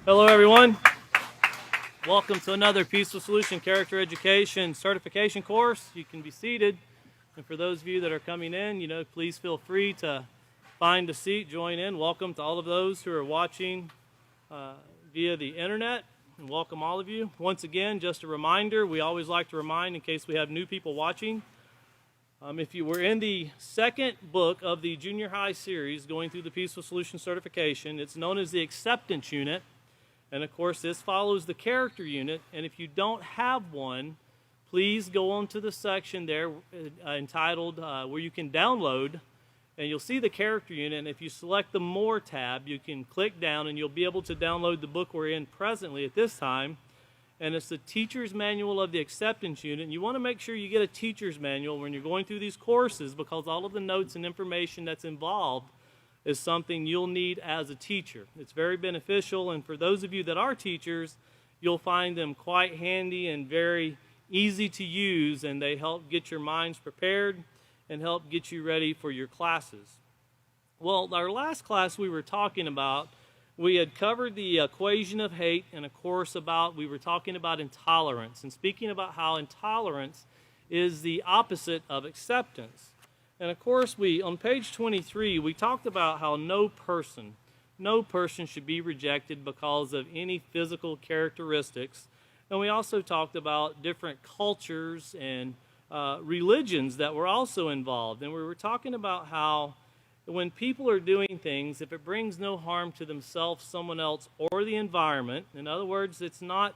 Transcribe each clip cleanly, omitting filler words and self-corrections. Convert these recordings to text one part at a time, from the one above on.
Hello, everyone. Welcome to another Peaceful Solution Character Education certification course. You can be seated. And for those of you that are coming in, please feel free to find a seat, join in. Welcome to all of those who are watching via the internet. And welcome all of you. Once again, just a reminder, we always like to remind in case we have new people watching. If you were in the second book of the junior high series going through the Peaceful Solution certification, it's known as the acceptance unit. And of course, this follows the character unit. And if you don't have one, please go on to the section there entitled where you can download, and you'll see the character unit. And if you select the More tab, you can click down and you'll be able to download the book we're in presently at this time. And it's the Teacher's Manual of the Acceptance Unit. And you want to make sure you get a teacher's manual when you're going through these courses, because all of the notes and information that's involved is something you'll need as a teacher. It's very beneficial, and for those of you that are teachers, you'll find them quite handy and very easy to use, and they help get your minds prepared and help get you ready for your classes. Well, our last class we were talking about, we had covered the equation of hate, and of course we were talking about intolerance, and speaking about how intolerance is the opposite of acceptance. And of course, on page 23, we talked about how no person should be rejected because of any physical characteristics. And we also talked about different cultures and religions that were also involved. And we were talking about how when people are doing things, if it brings no harm to themselves, someone else, or the environment, in other words, it's not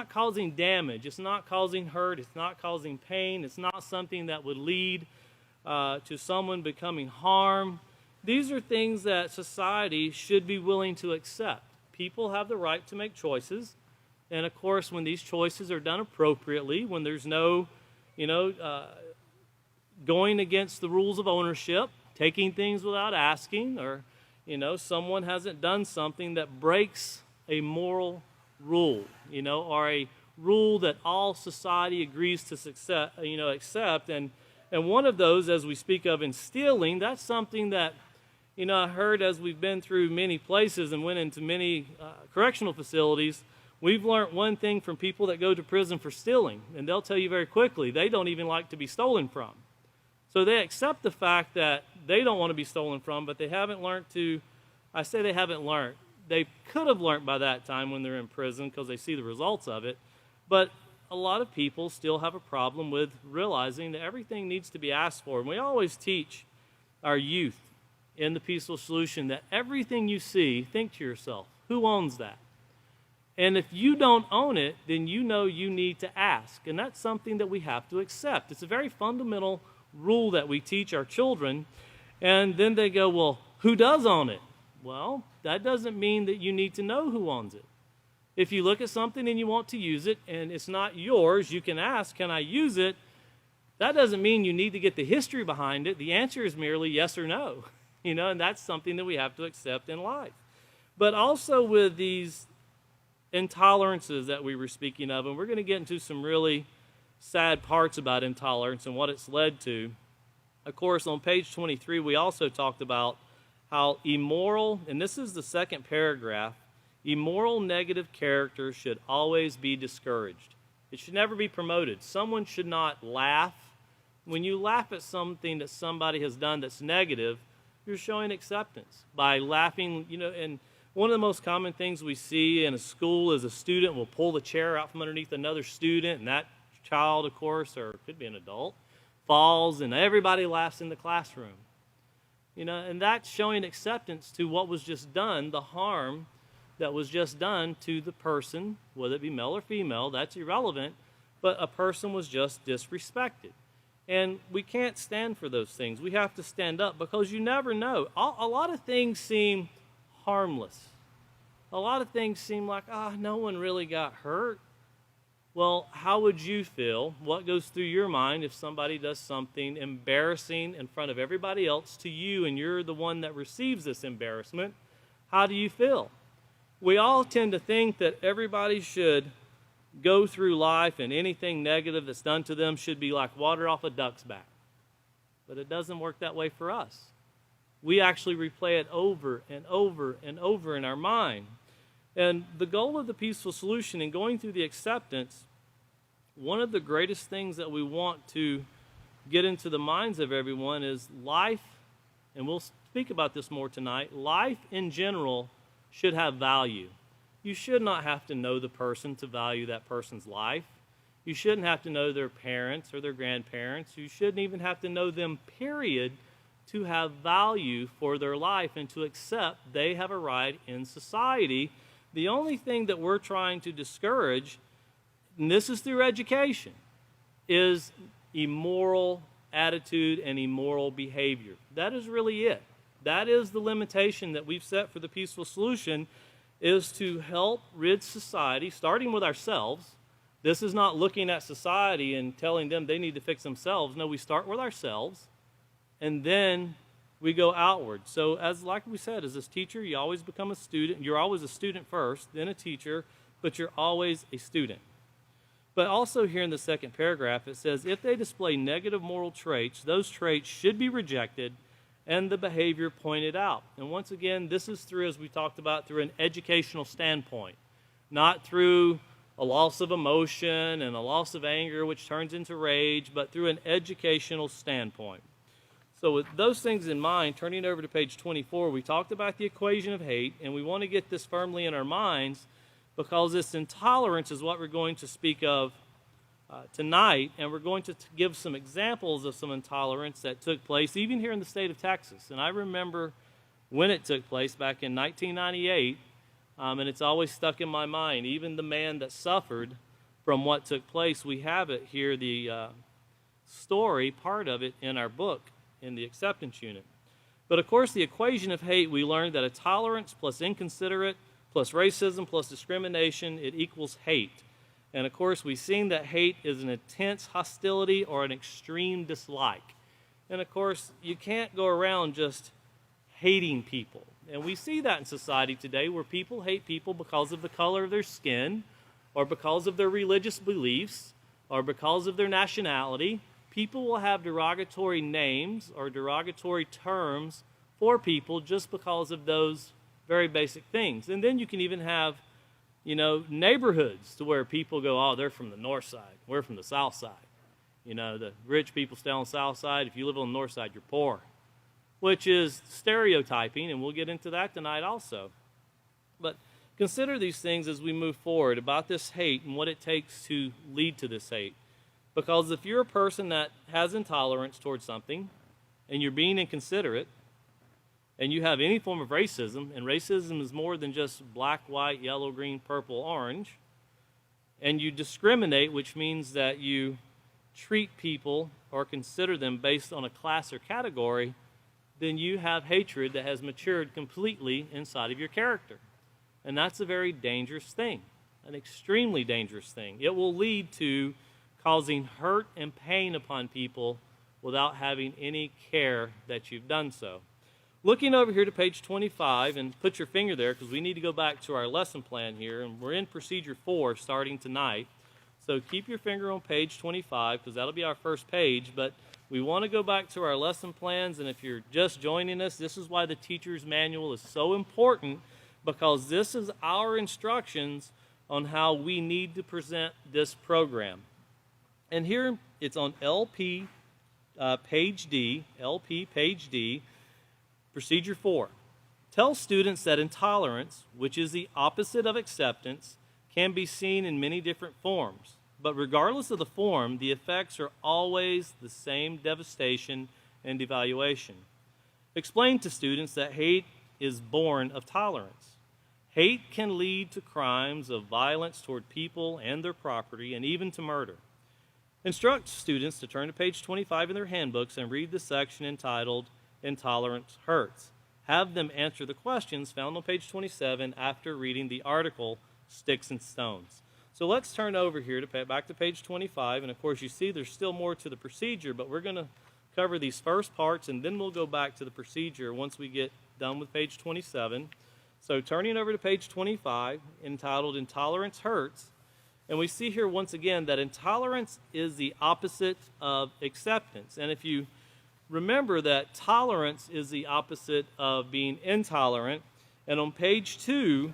causing damage, it's not causing hurt, it's not causing pain, it's not something that would lead to someone becoming harmed. These are things that society should be willing to accept. People have the right to make choices, and of course, when these choices are done appropriately, when there's no, going against the rules of ownership, taking things without asking, or someone hasn't done something that breaks a moral rule, or a rule that all society agrees to accept, and one of those, as we speak of in stealing, that's something that, I heard as we've been through many places and went into many correctional facilities, we've learned one thing from people that go to prison for stealing, and they'll tell you very quickly, they don't even like to be stolen from. So they accept the fact that they don't want to be stolen from, but they haven't learned to, I say they haven't learned, they could have learned by that time when they're in prison because they see the results of it, but a lot of people still have a problem with realizing that everything needs to be asked for. And we always teach our youth in the Peaceful Solution that everything you see, think to yourself, who owns that? And if you don't own it, then you need to ask. And that's something that we have to accept. It's a very fundamental rule that we teach our children. And then they go, well, who does own it? Well, that doesn't mean that you need to know who owns it. If you look at something and you want to use it and it's not yours, you can ask, can I use it? That doesn't mean you need to get the history behind it. The answer is merely yes or no, and that's something that we have to accept in life. But also with these intolerances that we were speaking of, and we're going to get into some really sad parts about intolerance and what it's led to. Of course, on page 23, we also talked about how immoral, and this is the second paragraph, immoral negative character should always be discouraged. It should never be promoted. Someone should not laugh. When you laugh at something that somebody has done that's negative, you're showing acceptance by laughing, and one of the most common things we see in a school is a student will pull the chair out from underneath another student, and that child, of course, or it could be an adult, falls, and everybody laughs in the classroom. And that's showing acceptance to what was just done, the harm that was just done to the person, whether it be male or female, that's irrelevant, but a person was just disrespected. And we can't stand for those things. We have to stand up because you never know. A lot of things seem harmless. A lot of things seem like, no one really got hurt. Well, how would you feel? What goes through your mind if somebody does something embarrassing in front of everybody else to you and you're the one that receives this embarrassment? How do you feel? We all tend to think that everybody should go through life and anything negative that's done to them should be like water off a duck's back. But it doesn't work that way for us. We actually replay it over and over and over in our mind. And the goal of the peaceful solution in going through the acceptance, one of the greatest things that we want to get into the minds of everyone is life, and we'll speak about this more tonight, life in general should have value. You should not have to know the person to value that person's life. You shouldn't have to know their parents or their grandparents. You shouldn't even have to know them, period, to have value for their life and to accept they have a right in society. The only thing that we're trying to discourage, and this is through education, is immoral attitude and immoral behavior. That is really it. That is the limitation that we've set for the peaceful solution, is to help rid society, starting with ourselves. This is not looking at society and telling them they need to fix themselves. No, we start with ourselves, and then we go outward. So like we said, as this teacher, you always become a student. You're always a student first, then a teacher, but you're always a student. But also here in the second paragraph, it says, if they display negative moral traits, those traits should be rejected and the behavior pointed out. And once again, this is through, as we talked about, through an educational standpoint, not through a loss of emotion and a loss of anger, which turns into rage, but through an educational standpoint. So with those things in mind, turning over to page 24, we talked about the equation of hate, and we want to get this firmly in our minds because this intolerance is what we're going to speak of tonight, and we're going to give some examples of some intolerance that took place even here in the state of Texas. And I remember when it took place back in 1998, and it's always stuck in my mind. Even the man that suffered from what took place, we have it here, the story, part of it in our book in the acceptance unit. But of course, the equation of hate, we learned that a tolerance plus inconsiderate plus racism plus discrimination, it equals hate. And of course, we've seen that hate is an intense hostility or an extreme dislike. And of course, you can't go around just hating people. And we see that in society today where people hate people because of the color of their skin or because of their religious beliefs or because of their nationality. People will have derogatory names or derogatory terms for people just because of those very basic things. And then you can even have, neighborhoods to where people go, oh, they're from the north side. We're from the south side. The rich people stay on the south side. If you live on the north side, you're poor, which is stereotyping, and we'll get into that tonight also. But consider these things as we move forward about this hate and what it takes to lead to this hate. Because if you're a person that has intolerance towards something and you're being inconsiderate and you have any form of racism, and racism is more than just black, white, yellow, green, purple, orange, and you discriminate, which means that you treat people or consider them based on a class or category, then you have hatred that has matured completely inside of your character. And that's a very dangerous thing, an extremely dangerous thing. It will lead to causing hurt and pain upon people without having any care that you've done so. Looking over here to page 25, and put your finger there because we need to go back to our lesson plan here, and we're in procedure 4 starting tonight. So keep your finger on page 25 because that'll be our first page, but we want to go back to our lesson plans, and if you're just joining us, this is why the teacher's manual is so important, because this is our instructions on how we need to present this program. And here it's on LP page D, procedure 4. Tell students that intolerance, which is the opposite of acceptance, can be seen in many different forms. But regardless of the form, the effects are always the same devastation and devaluation. Explain to students that hate is born of tolerance. Hate can lead to crimes of violence toward people and their property, and even to murder. Instruct students to turn to page 25 in their handbooks and read the section entitled Intolerance Hurts. Have them answer the questions found on page 27 after reading the article Sticks and Stones. So let's turn over here back to page 25, and of course you see there's still more to the procedure, but we're going to cover these first parts and then we'll go back to the procedure once we get done with page 27. So turning over to page 25, entitled Intolerance Hurts, and we see here once again that intolerance is the opposite of acceptance. And if you remember that tolerance is the opposite of being intolerant, and on page 2,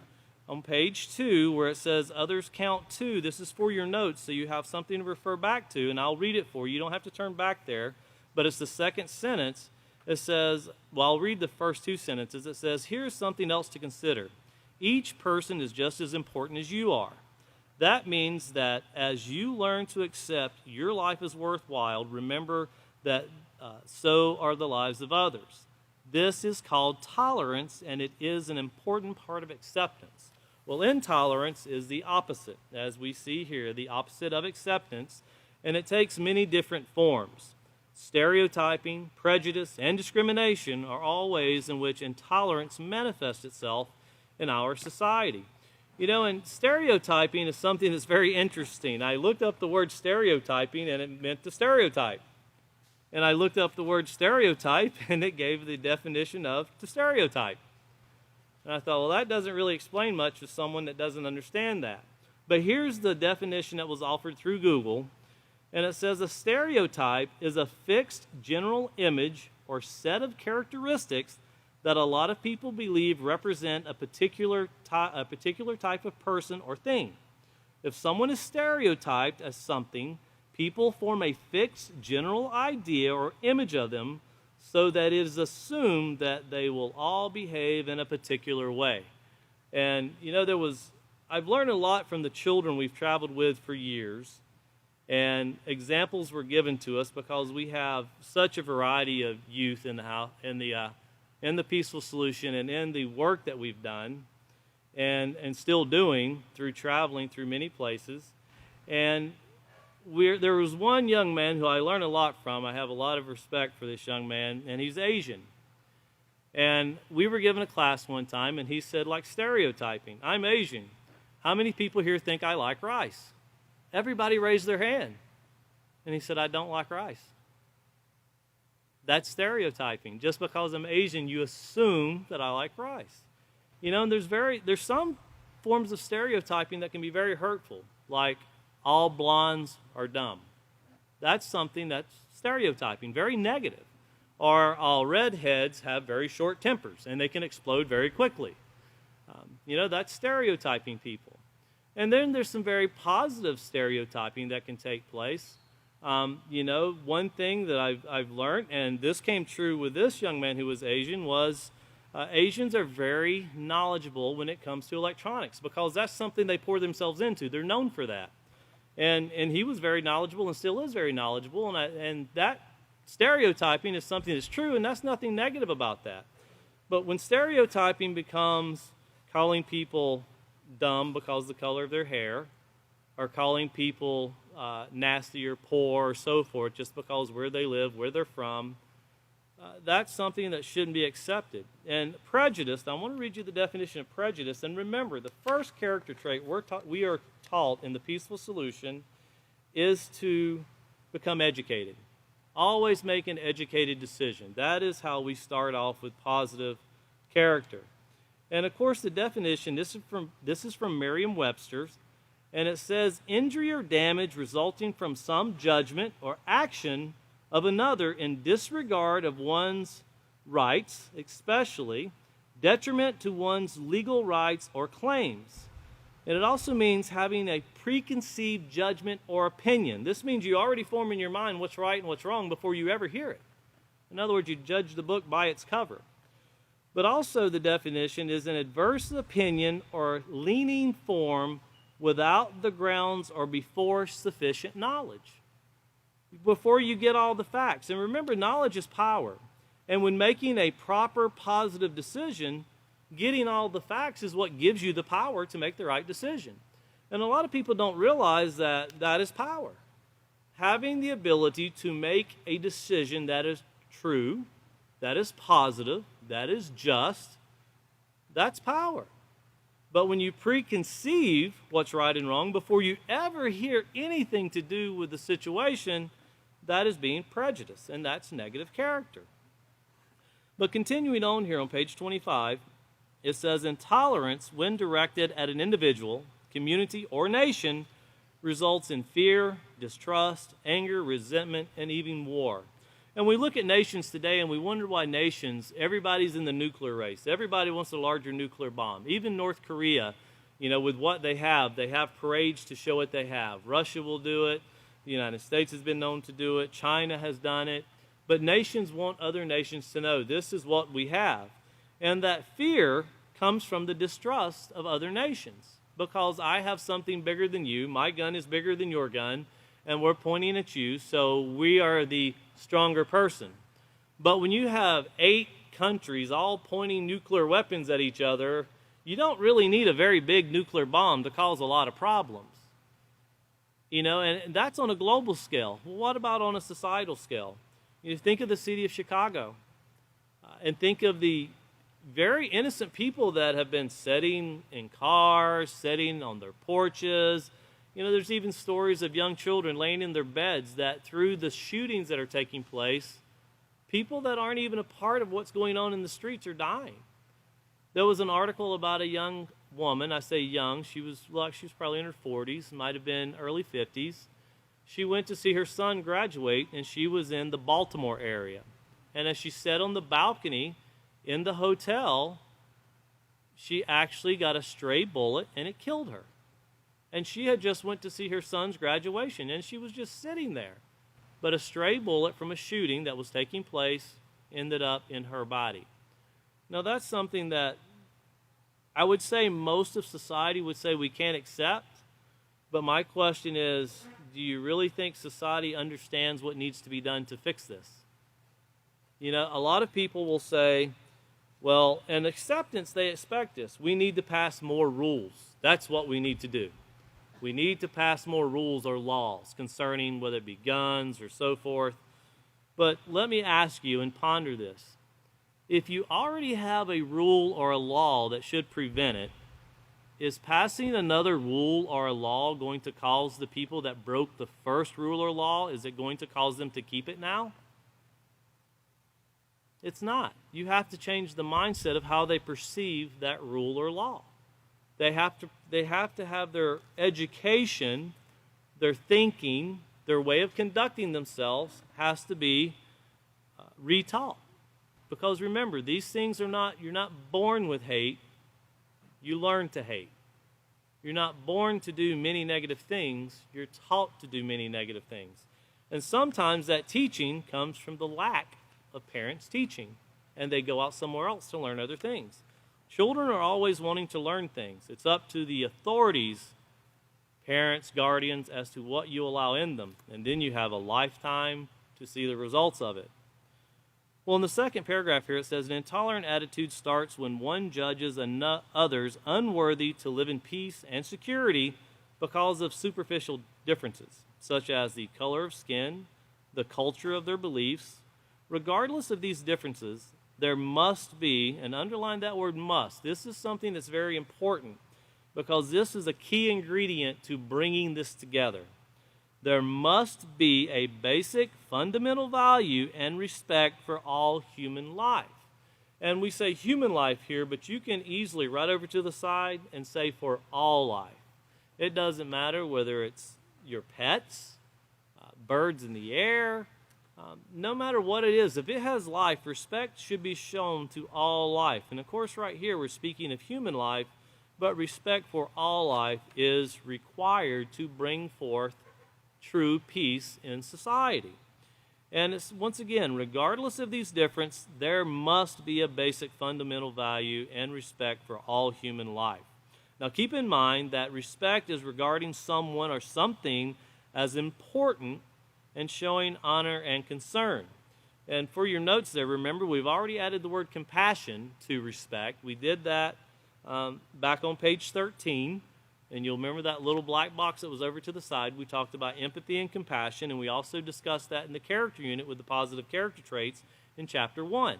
on page 2 where it says others count 2. This is for your notes, so you have something to refer back to, and I'll read it for you. You don't have to turn back there, but it's the second sentence. It says, well, I'll read the first 2 sentences. It says, here's something else to consider. Each person is just as important as you are. That means that as you learn to accept your life is worthwhile, remember that so are the lives of others. This is called tolerance, and it is an important part of acceptance. Well, intolerance is the opposite, as we see here, the opposite of acceptance, and it takes many different forms. Stereotyping, prejudice, and discrimination are all ways in which intolerance manifests itself in our society. You know, and stereotyping is something that's very interesting. I looked up the word stereotyping, and it meant to stereotype. And I looked up the word stereotype, and it gave the definition of to stereotype. And I thought, well, that doesn't really explain much to someone that doesn't understand that. But here's the definition that was offered through Google, and it says a stereotype is a fixed general image or set of characteristics that a lot of people believe represent a particular type of person or thing. If someone is stereotyped as something, people form a fixed general idea or image of them so that it is assumed that they will all behave in a particular way. And, you know, I've learned a lot from the children we've traveled with for years, and examples were given to us because we have such a variety of youth in the house, in the Peaceful Solution and in the work that we've done and still doing through traveling through many places. And there was one young man who I learned a lot from. I have a lot of respect for this young man, and he's Asian. And we were given a class one time, and he said, like stereotyping, I'm Asian. How many people here think I like rice? Everybody raised their hand. And he said, I don't like rice. That's stereotyping. Just because I'm Asian, you assume that I like rice. You know, and there's some forms of stereotyping that can be very hurtful, like all blondes are dumb. That's something that's stereotyping, very negative. Or all redheads have very short tempers and they can explode very quickly. You know, that's stereotyping people. And then there's some very positive stereotyping that can take place. You know, one thing that I've learned, and this came true with this young man who was Asian, was Asians are very knowledgeable when it comes to electronics because that's something they pour themselves into. They're known for that. And he was very knowledgeable and still is very knowledgeable, and that stereotyping is something that's true, and that's nothing negative about that. But when stereotyping becomes calling people dumb because of the color of their hair, or calling people nasty or poor or so forth just because where they live, where they're from, that's something that shouldn't be accepted. And prejudice, I want to read you the definition of prejudice. And remember, the first character trait we are taught in the Peaceful Solution is to become educated. Always make an educated decision. That is how we start off with positive character. And of course, the definition, this is from Merriam-Webster's, and it says, injury or damage resulting from some judgment or action of another in disregard of one's rights, especially detriment to one's legal rights or claims. And it also means having a preconceived judgment or opinion. This means you already form in your mind what's right and what's wrong before you ever hear it. In other words, you judge the book by its cover. But also the definition is an adverse opinion or leaning form without the grounds or before sufficient knowledge. Before you get all the facts. And remember, knowledge is power. And when making a proper positive decision, getting all the facts is what gives you the power to make the right decision. And a lot of people don't realize that that is power. Having the ability to make a decision that is true, that is positive, that is just, that's power. But when you preconceive what's right and wrong before you ever hear anything to do with the situation, that is being prejudiced, and that's negative character. But continuing on here on page 25, it says, intolerance, when directed at an individual, community, or nation, results in fear, distrust, anger, resentment, and even war. And we look at nations today and we wonder why nations, everybody's in the nuclear race. Everybody wants a larger nuclear bomb. Even North Korea with what they have parades to show what they have. Russia will do it. The United States has been known to do it. China has done it. But nations want other nations to know this is what we have. And that fear comes from the distrust of other nations. Because I have something bigger than you, my gun is bigger than your gun, and we're pointing at you, so we are the stronger person. But when you have 8 countries all pointing nuclear weapons at each other, you don't really need a very big nuclear bomb to cause a lot of problems. And that's on a global scale. Well, what about on a societal scale? Think of the city of Chicago, and think of the very innocent people that have been sitting in cars, sitting on their porches. There's even stories of young children laying in their beds that through the shootings that are taking place, people that aren't even a part of what's going on in the streets are dying. There was an article about a young woman. I say young. She was probably in her 40s, might have been early 50s. She went to see her son graduate, and she was in the Baltimore area. And as she sat on the balcony in the hotel, she actually got a stray bullet, and it killed her. And she had just went to see her son's graduation, and she was just sitting there. But a stray bullet from a shooting that was taking place ended up in her body. Now, that's something that I would say most of society would say we can't accept. But my question is, do you really think society understands what needs to be done to fix this? A lot of people will say, well, in acceptance, they expect this. We need to pass more rules. That's what we need to do. We need to pass more rules or laws concerning whether it be guns or so forth. But let me ask you and ponder this. If you already have a rule or a law that should prevent it, is passing another rule or a law going to cause the people that broke the first rule or law, is it going to cause them to keep it now? It's not. You have to change the mindset of how they perceive that rule or law. They have to have their education, their thinking, their way of conducting themselves has to be retaught. Because remember, these things you're not born with hate, you learn to hate. You're not born to do many negative things, you're taught to do many negative things. And sometimes that teaching comes from the lack of parents teaching, and they go out somewhere else to learn other things. Children are always wanting to learn things. It's up to the authorities, parents, guardians, as to what you allow in them. And then you have a lifetime to see the results of it. Well, in the second paragraph here, it says, an intolerant attitude starts when one judges others unworthy to live in peace and security because of superficial differences, such as the color of skin, the culture of their beliefs. Regardless of these differences, there must be, and underline that word must, this is something that's very important because this is a key ingredient to bringing this together. There must be a basic fundamental value and respect for all human life. And we say human life here, but you can easily right over to the side and say for all life. It doesn't matter whether it's your pets, birds in the air, no matter what it is. If it has life, respect should be shown to all life. And of course right here we're speaking of human life, but respect for all life is required to bring forth true peace in society. And it's, once again, regardless of these differences, there must be a basic fundamental value and respect for all human life. Now keep in mind that respect is regarding someone or something as important and showing honor and concern. And for your notes there, remember we've already added the word compassion to respect. We did that back on page 13. And you'll remember that little black box that was over to the side. We talked about empathy and compassion, and we also discussed that in the character unit with the positive character traits in chapter 1.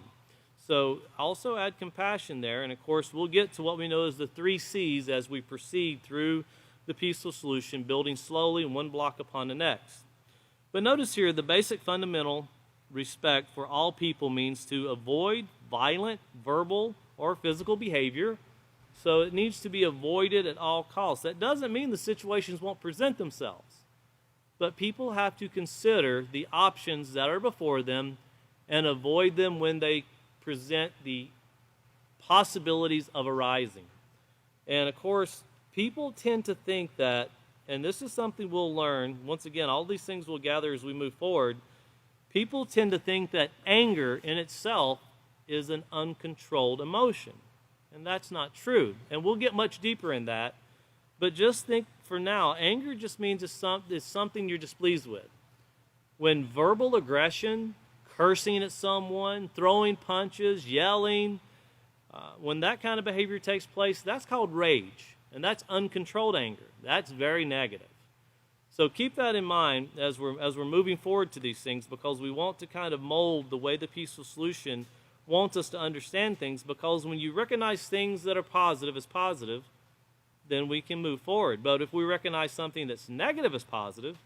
So also add compassion there, and of course we'll get to what we know as the 3 C's as we proceed through the peaceful solution, building slowly one block upon the next. But notice here, the basic fundamental respect for all people means to avoid violent, verbal, or physical behavior. So it needs to be avoided at all costs. That doesn't mean the situations won't present themselves. But people have to consider the options that are before them and avoid them when they present the possibilities of arising. And of course, people tend to think that, and this is something we'll learn, once again, all these things we'll gather as we move forward, people tend to think that anger in itself is an uncontrolled emotion. And that's not true. And we'll get much deeper in that. But just think for now, anger just means it's something you're displeased with. When verbal aggression, cursing at someone, throwing punches, yelling, when that kind of behavior takes place, that's called rage. And that's uncontrolled anger. That's very negative. So keep that in mind as we're moving forward to these things, because we want to kind of mold the way the peaceful solution wants us to understand things, because when you recognize things that are positive as positive, then we can move forward. But if we recognize something that's negative as positive,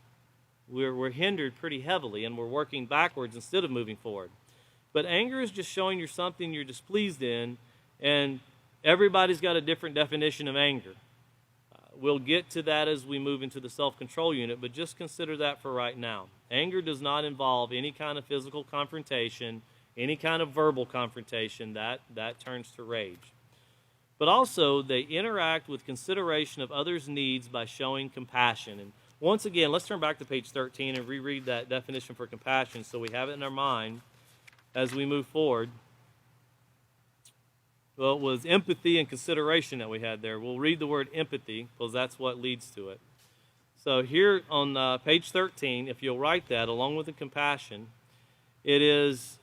we're hindered pretty heavily, and we're working backwards instead of moving forward. But anger is just showing you something you're displeased in, and everybody's got a different definition of anger. We'll get to that as we move into the self-control unit, but just consider that for right now. Anger does not involve any kind of physical confrontation, any kind of verbal confrontation. That turns to rage. But also, they interact with consideration of others' needs by showing compassion. And once again, let's turn back to page 13 and reread that definition for compassion so we have it in our mind as we move forward. Well, it was empathy and consideration that we had there. We'll read the word empathy because that's what leads to it. So here on page 13, if you'll write that along with the compassion, it is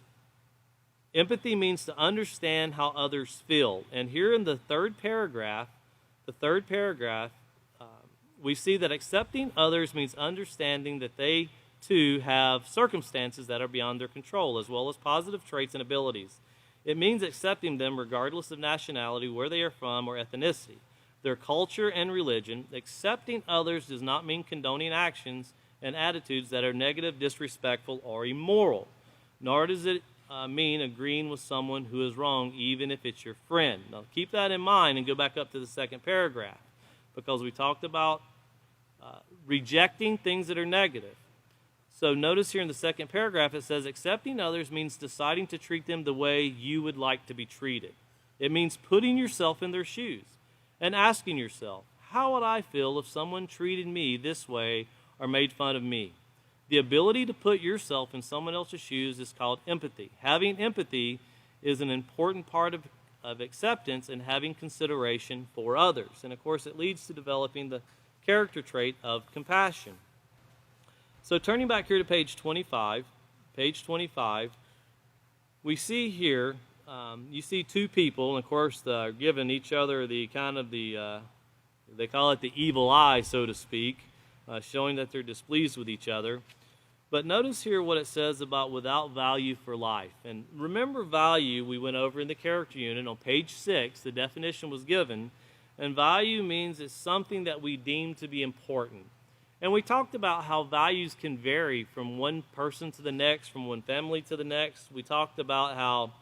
empathy means to understand how others feel. And here in the third paragraph, we see that accepting others means understanding that they too have circumstances that are beyond their control, as well as positive traits and abilities. It means accepting them regardless of nationality, where they are from, or ethnicity, their culture and religion. Accepting others does not mean condoning actions and attitudes that are negative, disrespectful, or immoral. Nor does it mean agreeing with someone who is wrong, even if it's your friend. Now, keep that in mind and go back up to the second paragraph, because we talked about rejecting things that are negative. So notice here in the second paragraph it says accepting others means deciding to treat them the way you would like to be treated. It means putting yourself in their shoes and asking yourself, how would I feel if someone treated me this way or made fun of me? The ability to put yourself in someone else's shoes is called empathy. Having empathy is an important part of acceptance and having consideration for others. And of course it leads to developing the character trait of compassion. So turning back here to page 25, we see here, you see two people, and of course giving each other the kind of they call it the evil eye, so to speak, showing that they're displeased with each other. But notice here what it says about without value for life. And remember value we went over in the character unit on page 6, the definition was given, and value means it's something that we deem to be important. And we talked about how values can vary from one person to the next, from one family to the next. We talked about how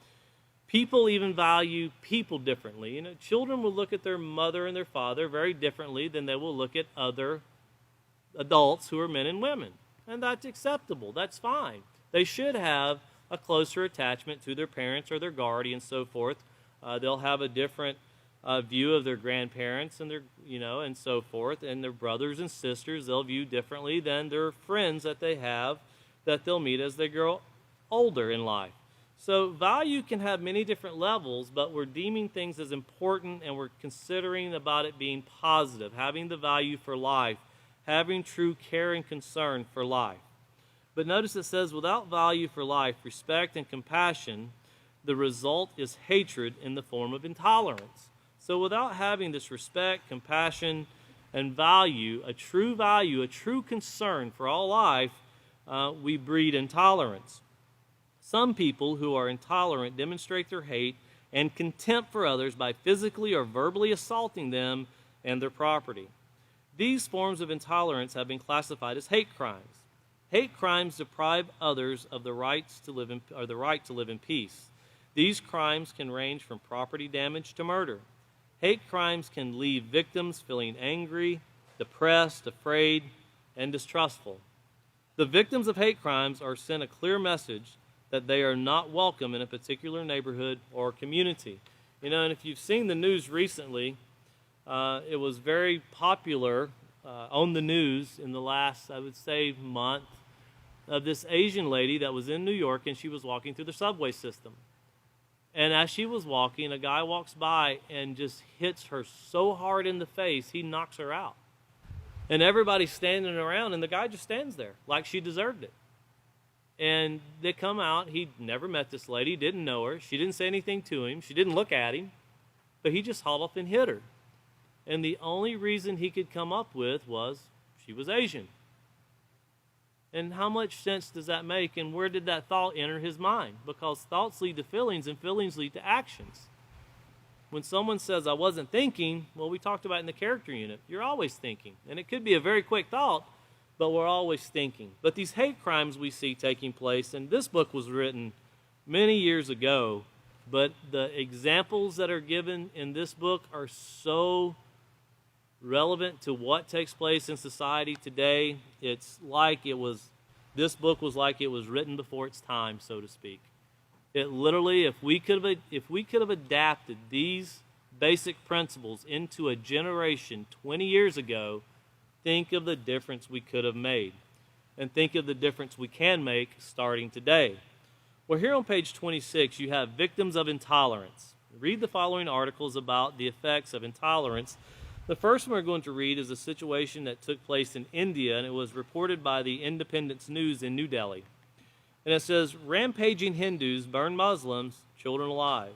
people even value people differently. You know, children will look at their mother and their father very differently than they will look at other adults who are men and women. And that's acceptable. That's fine. They should have a closer attachment to their parents or their guardian and so forth. They'll have a different view of their grandparents and their, and so forth, and their brothers and sisters they'll view differently than their friends that they have that they'll meet as they grow older in life. So value can have many different levels, but we're deeming things as important and we're considering about it being positive, having the value for life, having true care and concern for life. But notice it says without value for life, respect and compassion, the result is hatred in the form of intolerance. So without having this respect, compassion, and value, a true concern for all life, we breed intolerance. Some people who are intolerant demonstrate their hate and contempt for others by physically or verbally assaulting them and their property. These forms of intolerance have been classified as hate crimes. Hate crimes deprive others of the right to live in peace. These crimes can range from property damage to murder. Hate crimes can leave victims feeling angry, depressed, afraid, and distrustful. The victims of hate crimes are sent a clear message that they are not welcome in a particular neighborhood or community. And if you've seen the news recently, It was very popular on the news in the last, I would say, month, of this Asian lady that was in New York, and she was walking through the subway system. And as she was walking, a guy walks by and just hits her so hard in the face, he knocks her out. And everybody's standing around, and the guy just stands there like she deserved it. And they come out. He'd never met this lady, didn't know her. She didn't say anything to him. She didn't look at him. But he just hauled up and hit her. And the only reason he could come up with was she was Asian. And how much sense does that make? And where did that thought enter his mind? Because thoughts lead to feelings, and feelings lead to actions. When someone says, I wasn't thinking, well, we talked about in the character unit, you're always thinking. And it could be a very quick thought, but we're always thinking. But these hate crimes we see taking place, and this book was written many years ago, but the examples that are given in this book are so relevant to what takes place in society today. It's like this book was like it was written before its time, so to speak. It literally, if we could have adapted these basic principles into a generation 20 years ago, think of the difference we could have made. And think of the difference we can make starting today. Well, here on page 26, you have victims of intolerance. Read the following articles about the effects of intolerance. The first one we're going to read is a situation that took place in India, and it was reported by the Independence News in New Delhi. And it says, rampaging Hindus burn Muslims, children alive.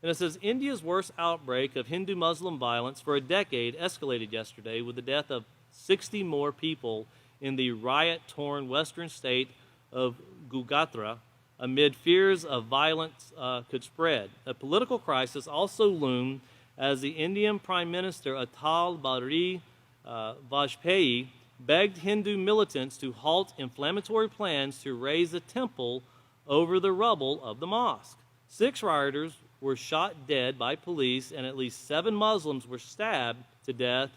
And it says, India's worst outbreak of Hindu-Muslim violence for a decade escalated yesterday with the death of 60 more people in the riot-torn western state of Gujarat amid fears of violence could spread. A political crisis also loomed as the Indian Prime Minister Atal Bihari Vajpayee begged Hindu militants to halt inflammatory plans to raise a temple over the rubble of the mosque. 6 rioters were shot dead by police, and at least 7 Muslims were stabbed to death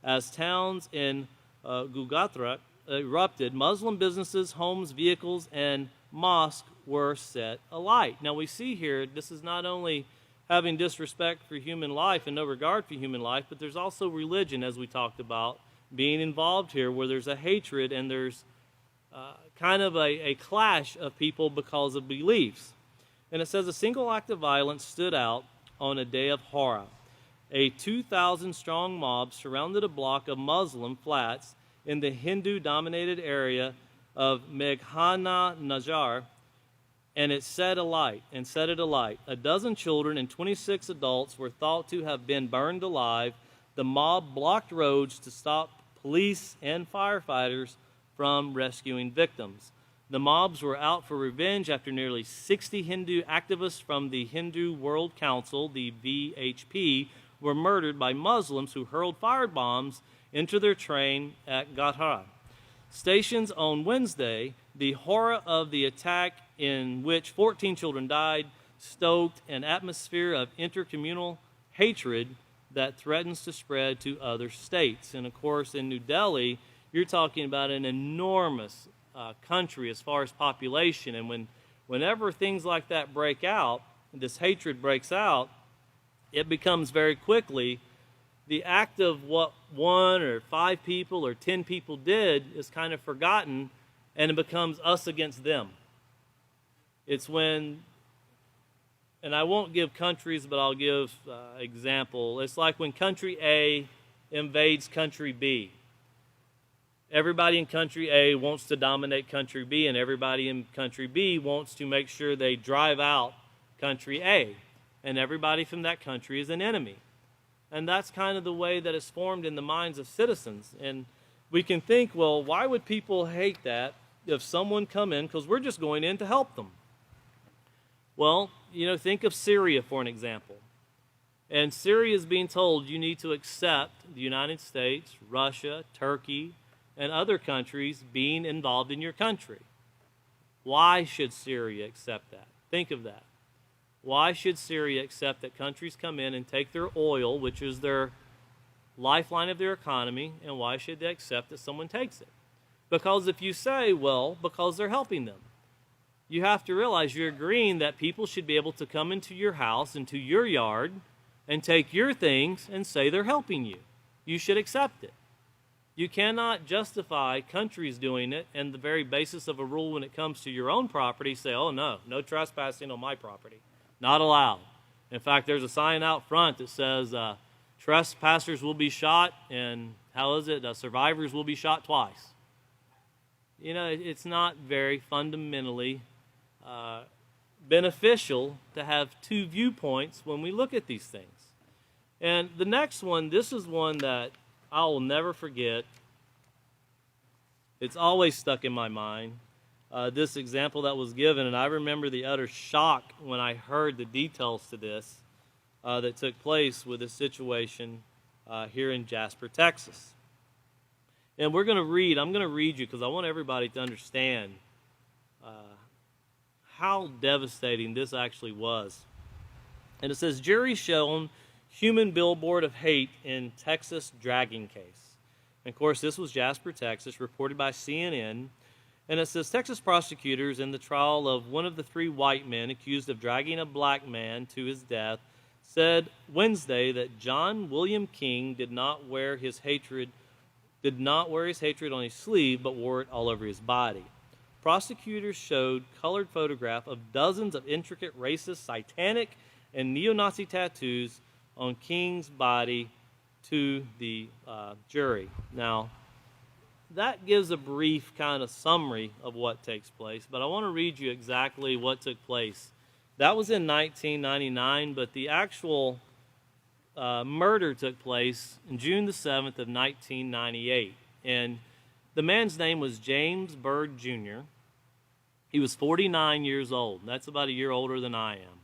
as towns in Gujarat erupted. Muslim businesses, homes, vehicles, and mosques were set alight. Now we see here, this is not only having disrespect for human life and no regard for human life, but there's also religion, as we talked about, being involved here, where there's a hatred and there's kind of a clash of people because of beliefs. And it says a single act of violence stood out on a day of horror. A 2,000-strong mob surrounded a block of Muslim flats in the Hindu-dominated area of Meghana Najar, and it set it alight. A dozen children and 26 adults were thought to have been burned alive. The mob blocked roads to stop police and firefighters from rescuing victims. The mobs were out for revenge after nearly 60 Hindu activists from the Hindu World Council, the VHP, were murdered by Muslims who hurled firebombs into their train at Gadhara. Stations on Wednesday, the horror of the attack, in which 14 children died, stoked an atmosphere of intercommunal hatred that threatens to spread to other states. And of course, in New Delhi, you're talking about an enormous country as far as population. And whenever things like that break out, this hatred breaks out, it becomes very quickly the act of what 1 or 5 people or 10 people did is kind of forgotten, and it becomes us against them. It's when, and I won't give countries, but I'll give example. It's like when country A invades country B. Everybody in country A wants to dominate country B, and everybody in country B wants to make sure they drive out country A. And everybody from that country is an enemy. And that's kind of the way that it's formed in the minds of citizens. And we can think, well, why would people hate that if someone come in, because we're just going in to help them? Well, think of Syria for an example. And Syria is being told you need to accept the United States, Russia, Turkey, and other countries being involved in your country. Why should Syria accept that? Think of that. Why should Syria accept that countries come in and take their oil, which is their lifeline of their economy, and why should they accept that someone takes it? Because if you say, well, because they're helping them, you have to realize you're agreeing that people should be able to come into your house, into your yard, and take your things and say they're helping you. You should accept it. You cannot justify countries doing it and the very basis of a rule when it comes to your own property say, oh no trespassing on my property. Not allowed. In fact, there's a sign out front that says trespassers will be shot and survivors will be shot twice. You know, it's not very fundamentally beneficial to have two viewpoints when we look at these things. And the next one, this is one that I will never forget. It's always stuck in my mind, this example that was given, and I remember the utter shock when I heard the details to this that took place with this situation here in Jasper, Texas. And I'm going to read you because I want everybody to understand how devastating this actually was. And it says, jury shown human billboard of hate in Texas dragging case. And of course, this was Jasper, Texas, reported by CNN. And it says, Texas prosecutors in the trial of one of the three white men accused of dragging a black man to his death said Wednesday that John William King did not wear his hatred on his sleeve, but wore it all over his body. Prosecutors showed colored photograph of dozens of intricate racist, satanic, and neo-Nazi tattoos on King's body to the jury. Now, that gives a brief kind of summary of what takes place, but I want to read you exactly what took place. That was in 1999, but the actual murder took place on June the 7th of 1998. And the man's name was James Byrd Jr. He was 49 years old. That's about a year older than I am.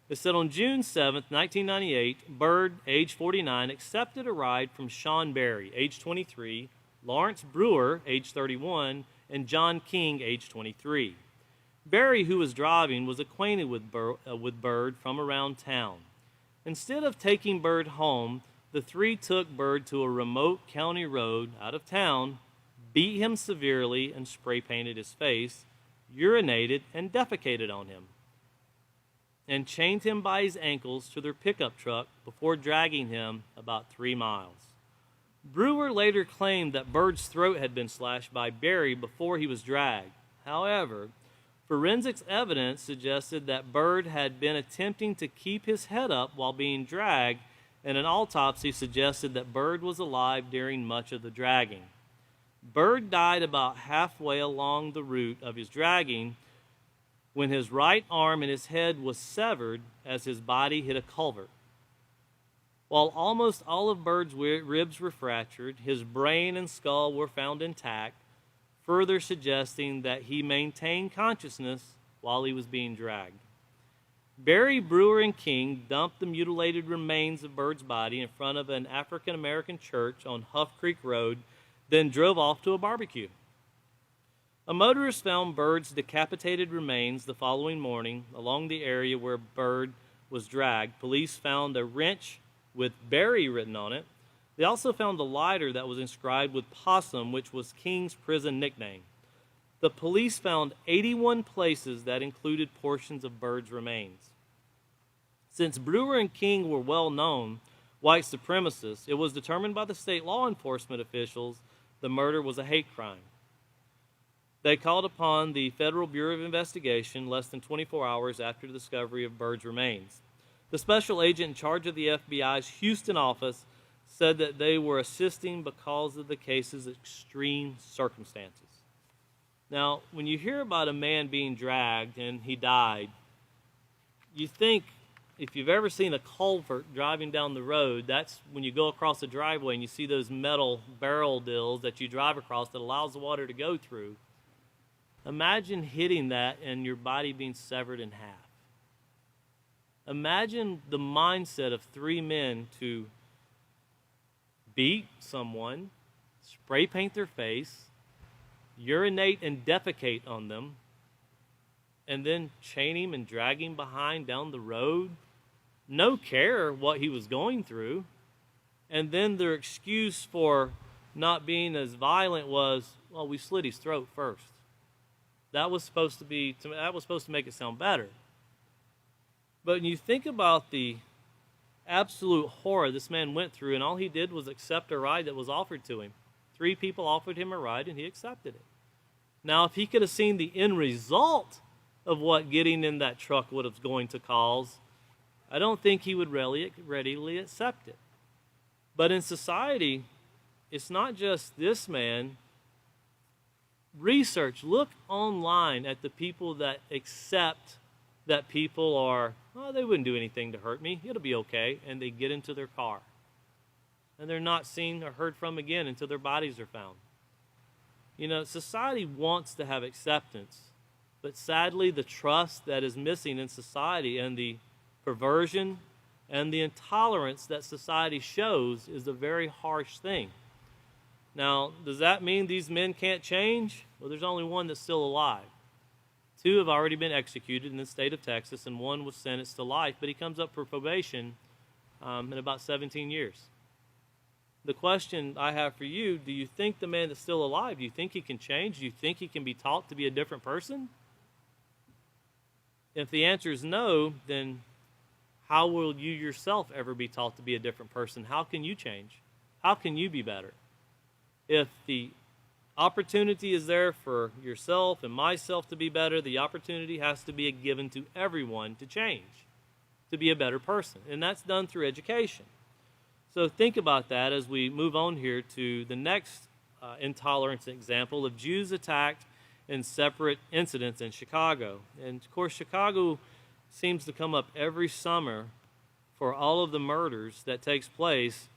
It said on June 7th, 1998, Byrd, age 49, accepted a ride from Sean Berry, age 23, Lawrence Brewer, age 31, and John King, age 23. Berry, who was driving, was acquainted with Byrd from around town. Instead of taking Byrd home, the three took Byrd to a remote county road out of town, beat him severely and spray painted his face, urinated and defecated on him, and chained him by his ankles to their pickup truck before dragging him about 3 miles. Brewer later claimed that Byrd's throat had been slashed by Berry before he was dragged. However, forensics evidence suggested that Byrd had been attempting to keep his head up while being dragged, and an autopsy suggested that Byrd was alive during much of the dragging. Byrd died about halfway along the route of his dragging when his right arm and his head was severed as his body hit a culvert. While almost all of Byrd's ribs were fractured, his brain and skull were found intact, further suggesting that he maintained consciousness while he was being dragged. Berry, Brewer, and King dumped the mutilated remains of Byrd's body in front of an African-American church on Huff Creek Road, then drove off to a barbecue. A motorist found Byrd's decapitated remains the following morning along the area where Byrd was dragged. Police found a wrench with Berry written on it. They also found a lighter that was inscribed with Possum, which was King's prison nickname. The police found 81 places that included portions of Byrd's remains. Since Brewer and King were well-known white supremacists, it was determined by the state law enforcement officials the murder was a hate crime. They called upon the Federal Bureau of Investigation less than 24 hours after the discovery of Byrd's remains. The special agent in charge of the FBI's Houston office said that they were assisting because of the case's extreme circumstances. Now, when you hear about a man being dragged and he died, you think, if you've ever seen a culvert driving down the road, that's when you go across the driveway and you see those metal barrel deals that you drive across that allows the water to go through. Imagine hitting that and your body being severed in half. Imagine the mindset of three men to beat someone, spray paint their face, urinate and defecate on them, and then chain him and drag him behind down the road. No care what he was going through. And then their excuse for not being as violent was, well, we slit his throat first. That was supposed to make it sound better. But when you think about the absolute horror this man went through, and all he did was accept a ride that was offered to him. 3 people offered him a ride, and he accepted it. Now, if he could have seen the end result of what getting in that truck would have going to cause, I don't think he would readily accept it. But in society, it's not just this man. Research, look online at the people that accept that people are, oh, they wouldn't do anything to hurt me, it'll be okay, and they get into their car. And they're not seen or heard from again until their bodies are found. You know, society wants to have acceptance, but sadly the trust that is missing in society and the perversion and the intolerance that society shows is a very harsh thing. Now, does that mean these men can't change? Well, there's only one that's still alive. 2 have already been executed in the state of Texas, and 1 was sentenced to life, but he comes up for probation in about 17 years. The question I have for you, do you think the man that's still alive, do you think he can change? Do you think he can be taught to be a different person? If the answer is no, then how will you yourself ever be taught to be a different person? How can you change? How can you be better? If the opportunity is there for yourself and myself to be better, the opportunity has to be given to everyone to change, to be a better person. And that's done through education. So think about that as we move on here to the next intolerance example of Jews attacked in separate incidents in Chicago. And of course, Chicago seems to come up every summer for all of the murders that takes place.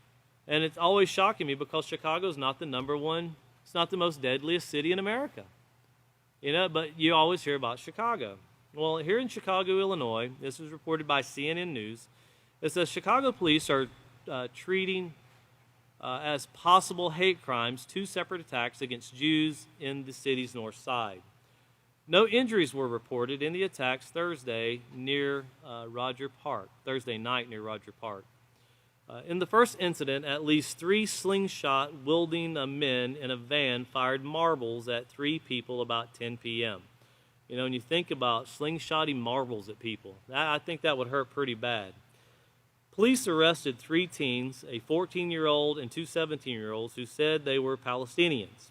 And it's always shocking me because Chicago is not the number one, it's not the most deadliest city in America. You know, but you always hear about Chicago. Well, here in Chicago, Illinois, this was reported by CNN News, it says Chicago police are treating as possible hate crimes 2 separate attacks against Jews in the city's north side. No injuries were reported in the attacks Thursday night near Roger Park. In the first incident, at least 3 slingshot-wielding men in a van fired marbles at 3 people about 10 p.m. You know, when you think about slingshotting marbles at people, I think that would hurt pretty bad. Police arrested 3 teens, a 14-year-old and 2 17-year-olds, who said they were Palestinians.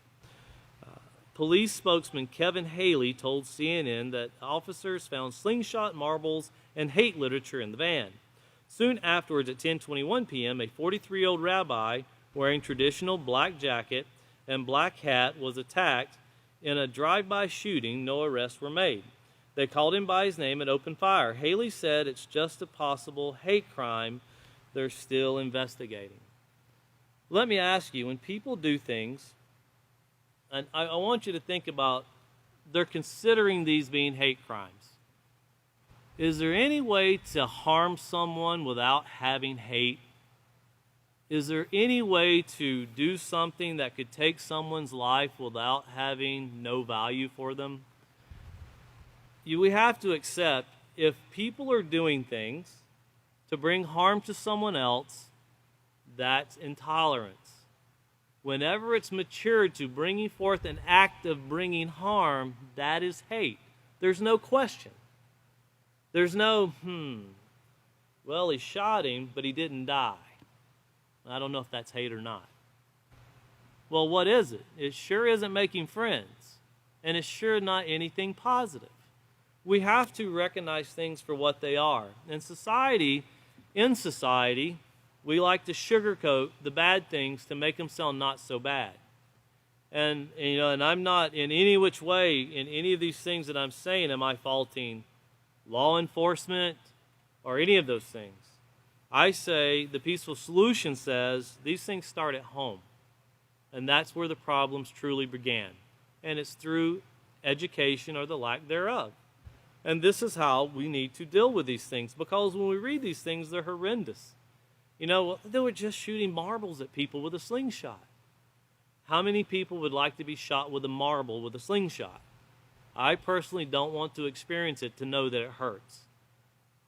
Police spokesman Kevin Haley told CNN that officers found slingshot marbles and hate literature in the van. Soon afterwards, at 10:21 p.m., a 43-year-old rabbi wearing traditional black jacket and black hat was attacked in a drive-by shooting. No arrests were made. They called him by his name and opened fire. Haley said it's just a possible hate crime they're still investigating. Let me ask you, when people do things, and I want you to think about, they're considering these being hate crimes. Is there any way to harm someone without having hate? Is there any way to do something that could take someone's life without having no value for them? We have to accept if people are doing things to bring harm to someone else, that's intolerance. Whenever it's matured to bringing forth an act of bringing harm, that is hate. There's no question. There's no, well, he shot him, but he didn't die. I don't know if that's hate or not. Well, what is it? It sure isn't making friends, and it's sure not anything positive. We have to recognize things for what they are. In society, we like to sugarcoat the bad things to make them sound not so bad. And I'm not in any which way in any of these things that I'm saying am I faulting law enforcement or any of those things. I say the peaceful solution says these things start at home. And that's where the problems truly began. And it's through education or the lack thereof. And this is how we need to deal with these things, because when we read these things, they're horrendous. You know, they were just shooting marbles at people with a slingshot. How many people would like to be shot with a marble with a slingshot? I personally don't want to experience it to know that it hurts.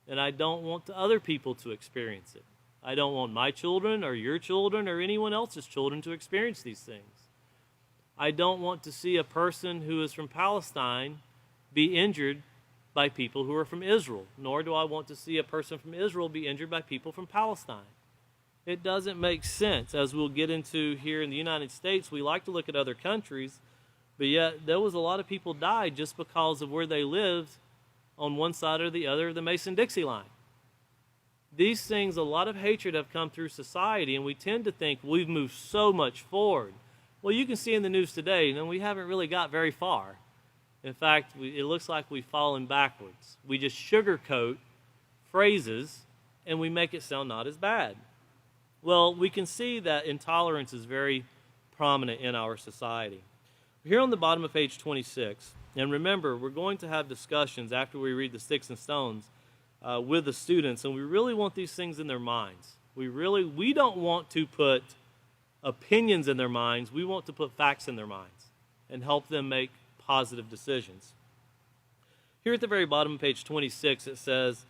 And I don't want other people to experience it. I don't want my children or your children or anyone else's children to experience these things. I don't want to see a person who is from Palestine be injured by people who are from Israel, nor do I want to see a person from Israel be injured by people from Palestine. It doesn't make sense. As we'll get into here in the United States, we like to look at other countries, but yet there was a lot of people died just because of where they lived on one side or the other of the Mason-Dixie line. These things, a lot of hatred have come through society, and we tend to think we've moved so much forward. Well, you can see in the news today, and we haven't really got very far. In fact, it looks like we've fallen backwards. We just sugarcoat phrases, and we make it sound not as bad. Well, we can see that intolerance is very prominent in our society. Here on the bottom of page 26, and remember, we're going to have discussions after we read the Sticks and Stones with the students, and we really want these things in their minds. We don't want to put opinions in their minds. We want to put facts in their minds and help them make positive decisions. Here at the very bottom of page 26, it says,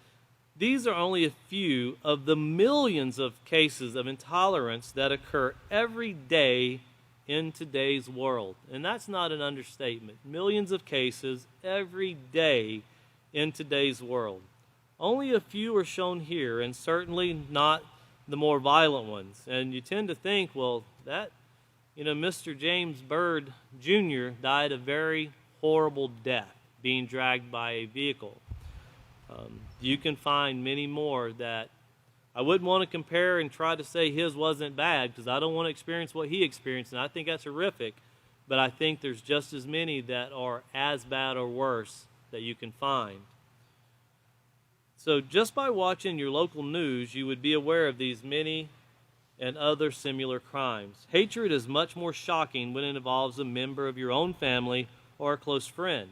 these are only a few of the millions of cases of intolerance that occur every day in today's world. And that's not an understatement. Millions of cases every day in today's world. Only a few are shown here, and certainly not the more violent ones. And you tend to think, well, Mr. James Byrd Jr. died a very horrible death, being dragged by a vehicle. You can find many more that I wouldn't want to compare and try to say his wasn't bad, because I don't want to experience what he experienced, and I think that's horrific. But I think there's just as many that are as bad or worse that you can find. So just by watching your local news, you would be aware of these many and other similar crimes. Hatred is much more shocking when it involves a member of your own family or a close friend.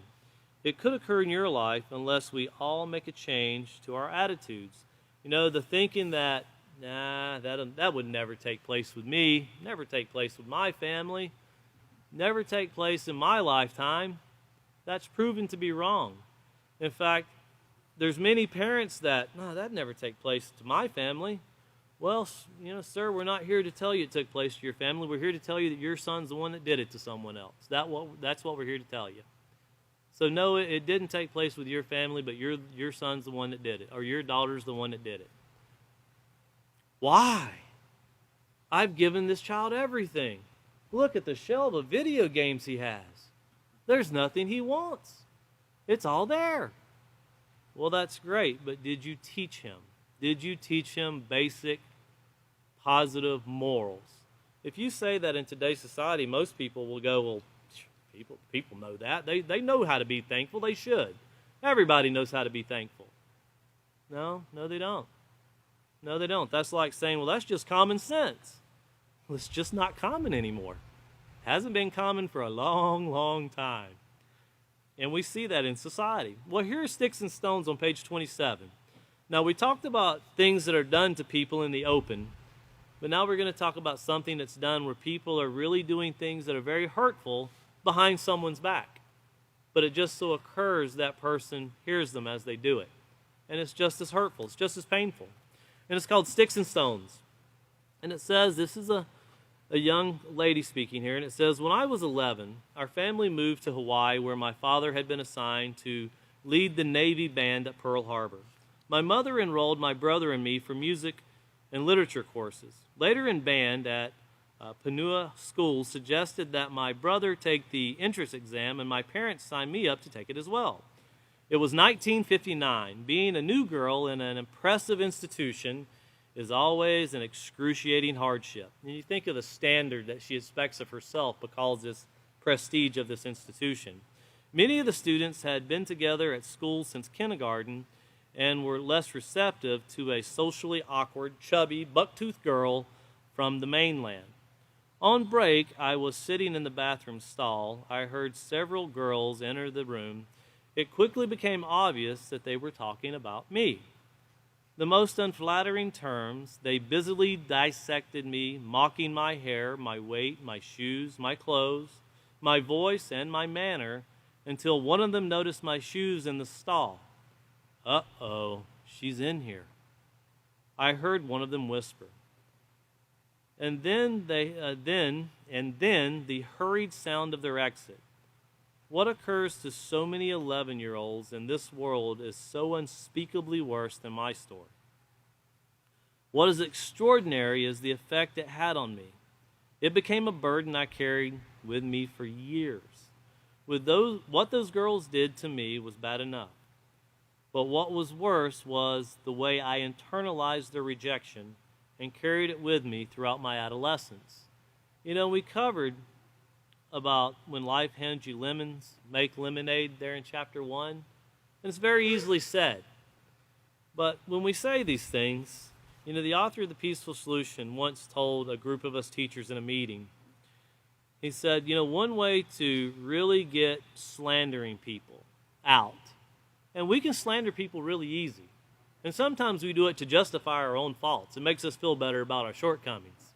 It could occur in your life unless we all make a change to our attitudes. The thinking that, that would never take place with me, never take place with my family, never take place in my lifetime, that's proven to be wrong. In fact, there's many parents that, no, that'd never take place to my family. Well, sir, we're not here to tell you it took place to your family. We're here to tell you that your son's the one that did it to someone else. That's what we're here to tell you. So no, it didn't take place with your family, but your son's the one that did it, or your daughter's the one that did it. Why? I've given this child everything. Look at the shelf of video games he has. There's nothing he wants. It's all there. Well, that's great, but did you teach him? Did you teach him basic, positive morals? If you say that in today's society, most people will go, well, people know that. They know how to be thankful. They should. Everybody knows how to be thankful. No, they don't. No, they don't. That's like saying, well, that's just common sense. Well, it's just not common anymore. It hasn't been common for a long, long time. And we see that in society. Well, here are Sticks and Stones on page 27. Now, we talked about things that are done to people in the open, but now we're going to talk about something that's done where people are really doing things that are very hurtful behind someone's back. But it just so occurs that person hears them as they do it. And it's just as hurtful. It's just as painful. And it's called Sticks and Stones. And it says, this is a young lady speaking here, and it says, when I was 11, our family moved to Hawaii, where my father had been assigned to lead the Navy band at Pearl Harbor. My mother enrolled my brother and me for music and literature courses. Later in band at Panua School suggested that my brother take the entrance exam, and my parents signed me up to take it as well. It was 1959. Being a new girl in an impressive institution is always an excruciating hardship. And you think of the standard that she expects of herself because of this prestige of this institution. Many of the students had been together at school since kindergarten and were less receptive to a socially awkward, chubby, buck-toothed girl from the mainland. On break, I was sitting in the bathroom stall. I heard several girls enter the room. It quickly became obvious that they were talking about me. The most unflattering terms, they busily dissected me, mocking my hair, my weight, my shoes, my clothes, my voice, and my manner, until one of them noticed my shoes in the stall. Uh-oh, she's in here. I heard one of them whisper. And then the hurried sound of their exit. What occurs to so many 11-year-olds in this world is so unspeakably worse than my story. What is extraordinary is the effect it had on me. It became a burden I carried with me for years. What those girls did to me was bad enough. But what was worse was the way I internalized their rejection and carried it with me throughout my adolescence. We covered about when life hands you lemons, make lemonade there in chapter 1. And it's very easily said. But when we say these things, the author of The Peaceful Solution once told a group of us teachers in a meeting, he said, one way to really get slandering people out, and we can slander people really easy, and sometimes we do it to justify our own faults. It makes us feel better about our shortcomings.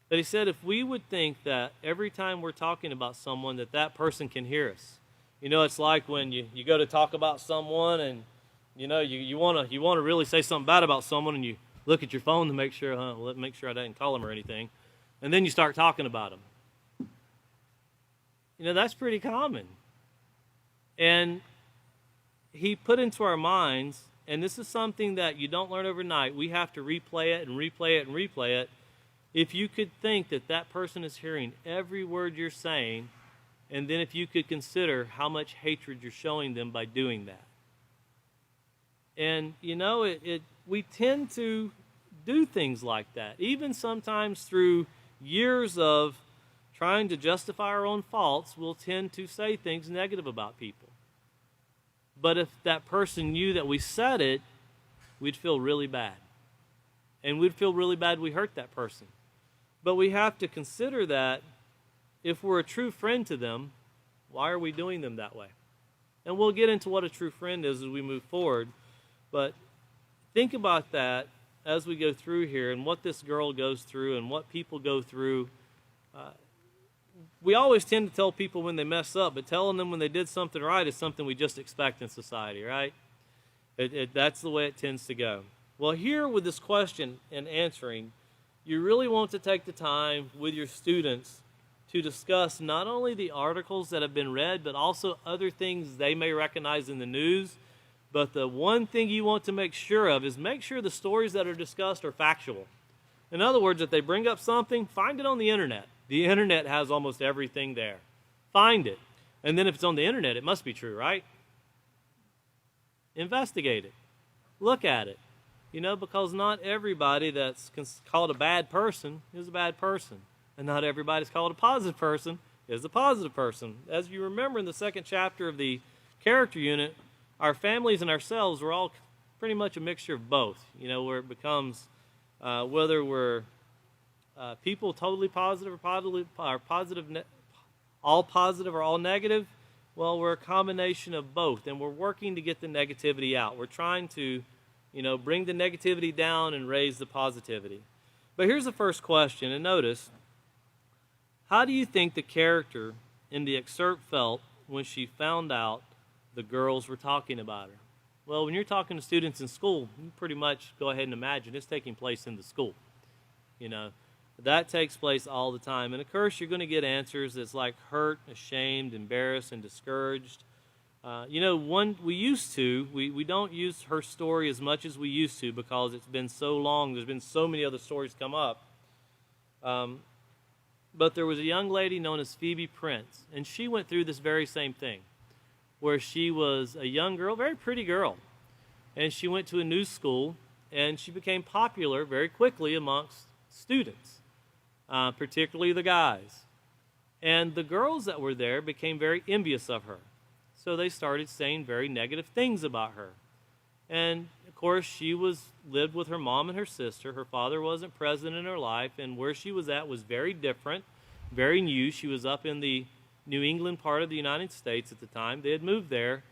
But he said if we would think that every time we're talking about someone that person can hear us. It's like when you go to talk about someone and, you want to really say something bad about someone and you look at your phone to make sure I didn't call them or anything. And then you start talking about them. That's pretty common. And he put into our minds, and this is something that you don't learn overnight. We have to replay it and replay it and replay it. If you could think that person is hearing every word you're saying, and then if you could consider how much hatred you're showing them by doing that. And, we tend to do things like that, even sometimes through years of trying to justify our own faults, we'll tend to say things negative about people. But if that person knew that we said it, we'd feel really bad. And we'd feel really bad we hurt that person. But we have to consider that if we're a true friend to them, why are we doing them that way? And we'll get into what a true friend is as we move forward. But think about that as we go through here and what this girl goes through and what people go through. We always tend to tell people when they mess up, but telling them when they did something right is something we just expect in society, right? That's the way it tends to go. Well, here with this question and answering, you really want to take the time with your students to discuss not only the articles that have been read, but also other things they may recognize in the news. But the one thing you want to make sure of is make sure the stories that are discussed are factual. In other words, if they bring up something, find it on the internet. The internet has almost everything there. Find it. And then if it's on the internet, it must be true, right? Investigate it. Look at it. Because not everybody that's called a bad person is a bad person. And not everybody that's called a positive person is a positive person. As you remember in the second chapter of the character unit, our families and ourselves were all pretty much a mixture of both. Where it becomes whether we're people totally positive or positive, all positive or all negative, well, we're a combination of both. And we're working to get the negativity out. We're trying to bring the negativity down and raise the positivity. But here's the first question, and notice, how do you think the character in the excerpt felt when she found out the girls were talking about her? Well, when you're talking to students in school, you pretty much go ahead and imagine it's taking place in the school. That takes place all the time. And of course, you're going to get answers that's like hurt, ashamed, embarrassed, and discouraged. We don't use her story as much as we used to because it's been so long. There's been so many other stories come up. But there was a young lady known as Phoebe Prince, and she went through this very same thing, where she was a young girl, very pretty girl, and she went to a new school, and she became popular very quickly amongst students, particularly the guys. And the girls that were there became very envious of her. So they started saying very negative things about her. And, of course, she lived with her mom and her sister. Her father wasn't present in her life, and where she was at was very different, very new. She was up in the New England part of the United States at the time. They had moved there.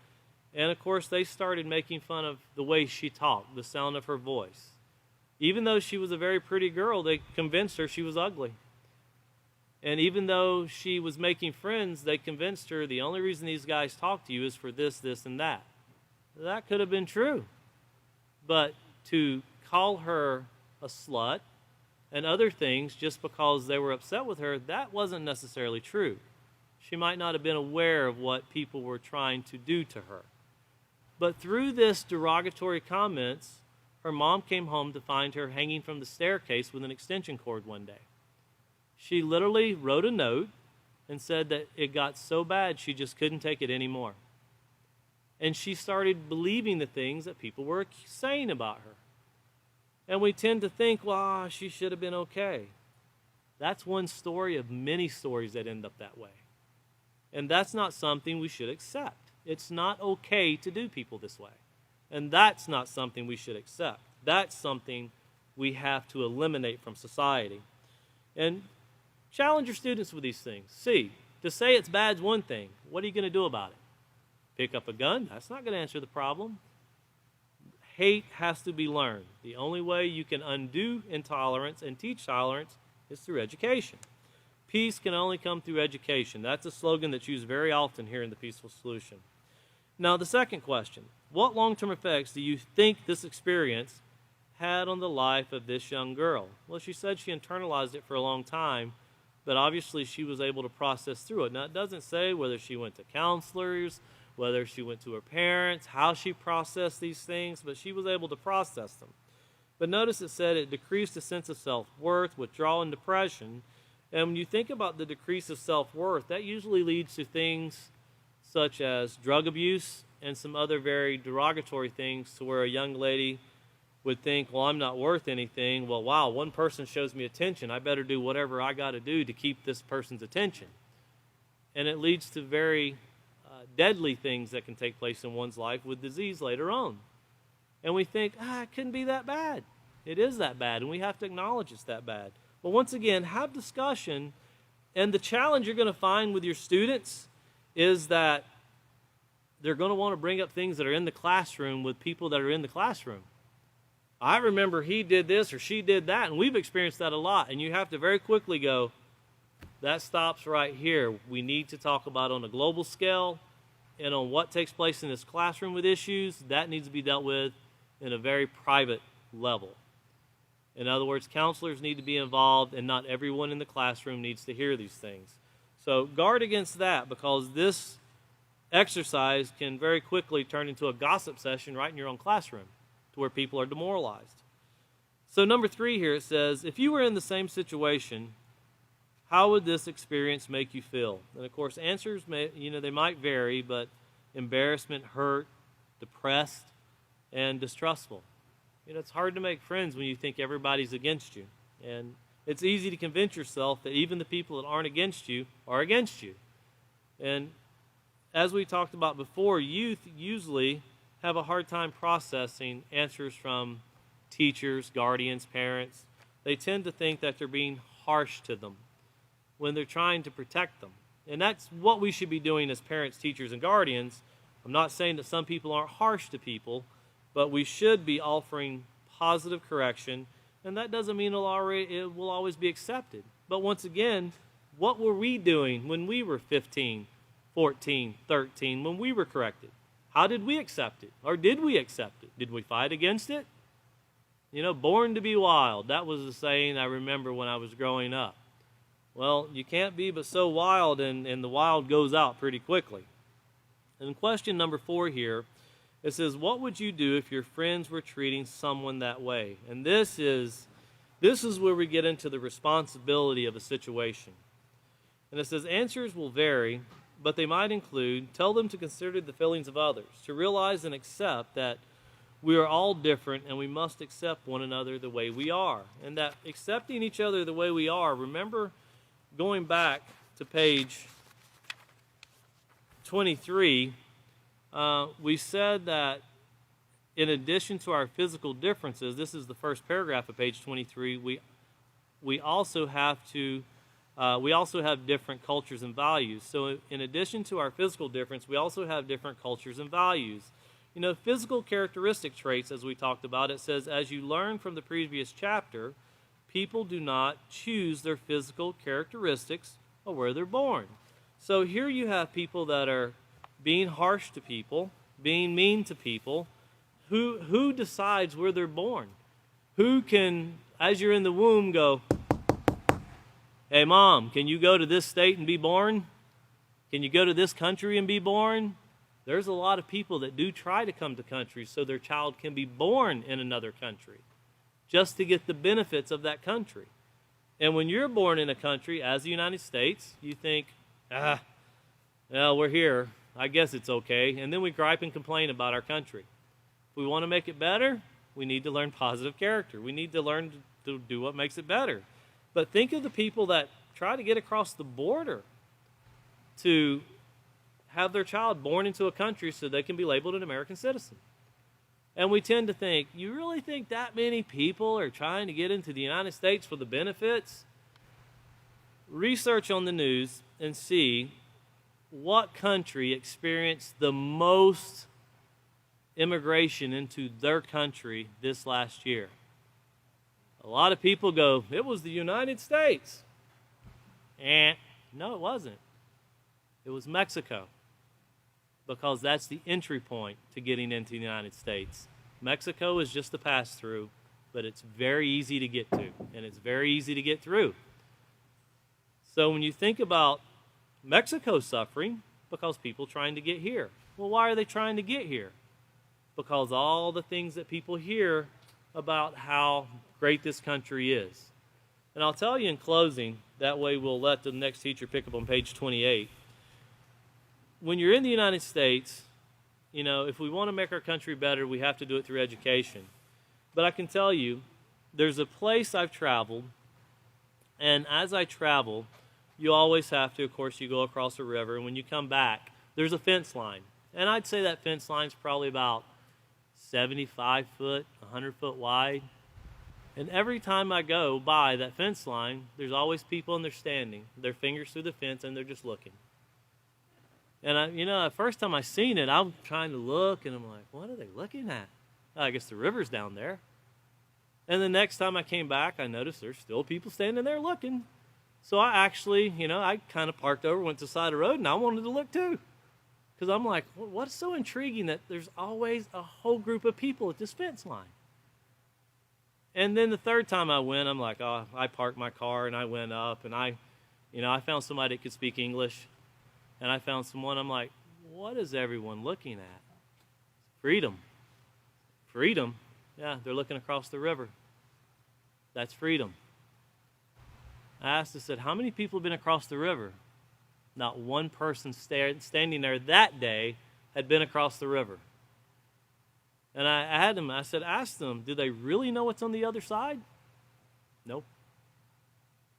And, of course, they started making fun of the way she talked, the sound of her voice. Even though she was a very pretty girl, they convinced her she was ugly. And even though she was making friends, they convinced her the only reason these guys talk to you is for this, this, and that. That could have been true. But to call her a slut and other things just because they were upset with her, that wasn't necessarily true. She might not have been aware of what people were trying to do to her. But through this derogatory comments, her mom came home to find her hanging from the staircase with an extension cord one day. She literally wrote a note and said that it got so bad she just couldn't take it anymore. And she started believing the things that people were saying about her. And we tend to think, well, she should have been okay. That's one story of many stories that end up that way. And that's not something we should accept. It's not okay to do people this way. And that's not something we should accept. That's something we have to eliminate from society. And challenge your students with these things. See, to say it's bad is one thing. What are you going to do about it? Pick up a gun? That's not going to answer the problem. Hate has to be learned. The only way you can undo intolerance and teach tolerance is through education. Peace can only come through education. That's a slogan that's used very often here in the Peaceful Solution. Now, the second question, what long-term effects do you think this experience had on the life of this young girl? Well, she said she internalized it for a long time, but obviously she was able to process through it. Now, it doesn't say whether she went to counselors, whether she went to her parents, how she processed these things, but she was able to process them. But notice it said it decreased a sense of self-worth, withdrawal, and depression. And when you think about the decrease of self-worth, that usually leads to things such as drug abuse and some other very derogatory things, to where a young lady would think, well, I'm not worth anything. Well, wow, one person shows me attention. I better do whatever I got to do to keep this person's attention. And it leads to very deadly things that can take place in one's life with disease later on. And we think, it couldn't be that bad. It is that bad, and we have to acknowledge it's that bad. But once again, have discussion, and the challenge you're going to find with your students is that they're going to want to bring up things that are in the classroom with people that are in the classroom. I remember he did this or she did that, and we've experienced that a lot, and you have to very quickly go, that stops right here. We need to talk about on a global scale, and on what takes place in this classroom with issues, that needs to be dealt with in a very private level. In other words, counselors need to be involved, and not everyone in the classroom needs to hear these things. So guard against that, because this exercise can very quickly turn into a gossip session right in your own classroom, to where people are demoralized. So number 3 here, it says, if you were in the same situation, how would this experience make you feel? And of course, answers they might vary, but embarrassment, hurt, depressed, and distrustful. It's hard to make friends when you think everybody's against you. And it's easy to convince yourself that even the people that aren't against you are against you. And as we talked about before, youth usually have a hard time processing answers from teachers, guardians, parents. They tend to think that they're being harsh to them when they're trying to protect them. And that's what we should be doing as parents, teachers, and guardians. I'm not saying that some people aren't harsh to people, but we should be offering positive correction, and that doesn't mean it will always be accepted. But once again, what were we doing when we were 15, 14, 13, when we were corrected? How did we accept it? Or did we accept it? Did we fight against it? Born to be wild. That was the saying I remember when I was growing up. Well, you can't be but so wild, and the wild goes out pretty quickly. And question number 4 here, it says, what would you do if your friends were treating someone that way? And this is where we get into the responsibility of a situation. And it says, answers will vary, but they might include, tell them to consider the feelings of others, to realize and accept that we are all different and we must accept one another the way we are. And that accepting each other the way we are, remember going back to page 23, we said that in addition to our physical differences, this is the first paragraph of page 23, we also have different cultures and values. So in addition to our physical difference, we also have different cultures and values. Physical characteristic traits, as we talked about, it says, as you learned from the previous chapter, people do not choose their physical characteristics or where they're born. So here you have people that are being harsh to people, being mean to people. Who decides where they're born? Who can, as you're in the womb, go, hey, Mom, can you go to this state and be born? Can you go to this country and be born? There's a lot of people that do try to come to countries so their child can be born in another country just to get the benefits of that country. And when you're born in a country as the United States, you think, well, we're here. I guess it's okay. And then we gripe and complain about our country. If we want to make it better, we need to learn positive character. We need to learn to do what makes it better. But think of the people that try to get across the border to have their child born into a country so they can be labeled an American citizen. And we tend to think, you really think that many people are trying to get into the United States for the benefits? Research on the news and see what country experienced the most immigration into their country this last year. A lot of people go, it was the United States. No, it wasn't. It was Mexico, because that's the entry point to getting into the United States. Mexico is just a pass-through, but it's very easy to get to, and it's very easy to get through. So when you think about Mexico suffering, because people trying to get here. Well, why are they trying to get here? Because all the things that people hear about how great this country is. And I'll tell you in closing, that way we'll let the next teacher pick up on page 28. When you're in the United States, you know, if we want to make our country better, we have to do it through education. But I can tell you, there's a place I've traveled, and as I travel, you always have to, of course, you go across a river, and when you come back, there's a fence line. And I'd say that fence line's probably about 75 foot, 100 foot wide. And every time I go by that fence line, there's always people and they're standing, their fingers through the fence, and they're just looking. And the first time I seen it, I'm trying to look, and I'm like, what are they looking at? I guess the river's down there. And the next time I came back, I noticed there's still people standing there looking. So I actually, I kind of parked over, went to the side of the road, and I wanted to look too. Because I'm like, what's so intriguing that there's always a whole group of people at this fence line? And then the third time I went, I'm like, I parked my car, and I went up, and I found somebody that could speak English. And I found someone, I'm like, what is everyone looking at? Freedom. Freedom? Yeah, they're looking across the river. That's freedom. I said, how many people have been across the river? Not one person standing there that day had been across the river. And I had them, I said, ask them, do they really know what's on the other side? Nope.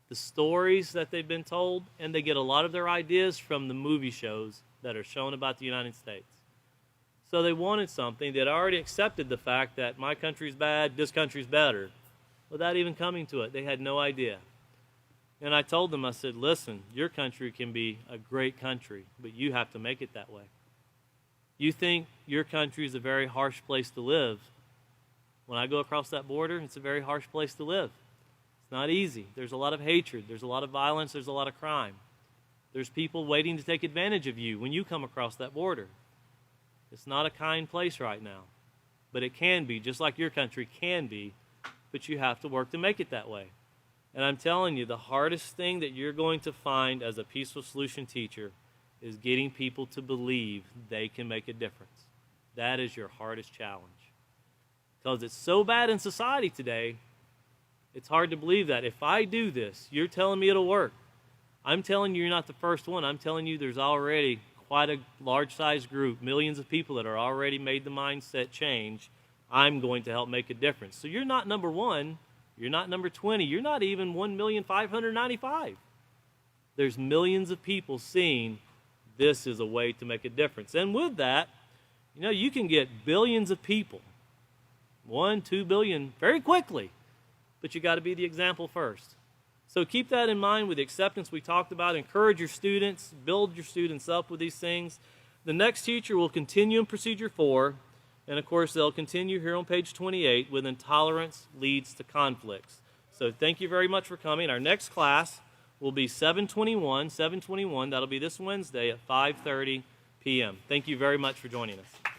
The stories that they've been told, and they get a lot of their ideas from the movie shows that are shown about the United States. So they wanted something that already accepted the fact that my country's bad, this country's better. Without even coming to it, they had no idea. And I told them, I said, listen, your country can be a great country, but you have to make it that way. You think your country is a very harsh place to live. When I go across that border, it's a very harsh place to live. It's not easy. There's a lot of hatred. There's a lot of violence. There's a lot of crime. There's people waiting to take advantage of you when you come across that border. It's not a kind place right now, but it can be, just like your country can be, but you have to work to make it that way. And I'm telling you, the hardest thing that you're going to find as a peaceful solution teacher is getting people to believe they can make a difference. That is your hardest challenge. Because it's so bad in society today, it's hard to believe that. If I do this, you're telling me it'll work. I'm telling you, you're not the first one. I'm telling you there's already quite a large-sized group, millions of people that are already made the mindset change. I'm going to help make a difference. So you're not number 1. You're not number 20. You're not even 1,595,000. There's millions of people seeing this is a way to make a difference. And with that, you can get billions of people, 1, 2 billion, very quickly. But you got to be the example first. So keep that in mind with the acceptance we talked about. Encourage your students, build your students up with these things. The next teacher will continue in Procedure 4, and of course they'll continue here on page 28 with intolerance leads to conflicts. So thank you very much for coming. Our next class will be 7/21. That'll be this Wednesday at 5:30 p.m. Thank you very much for joining us.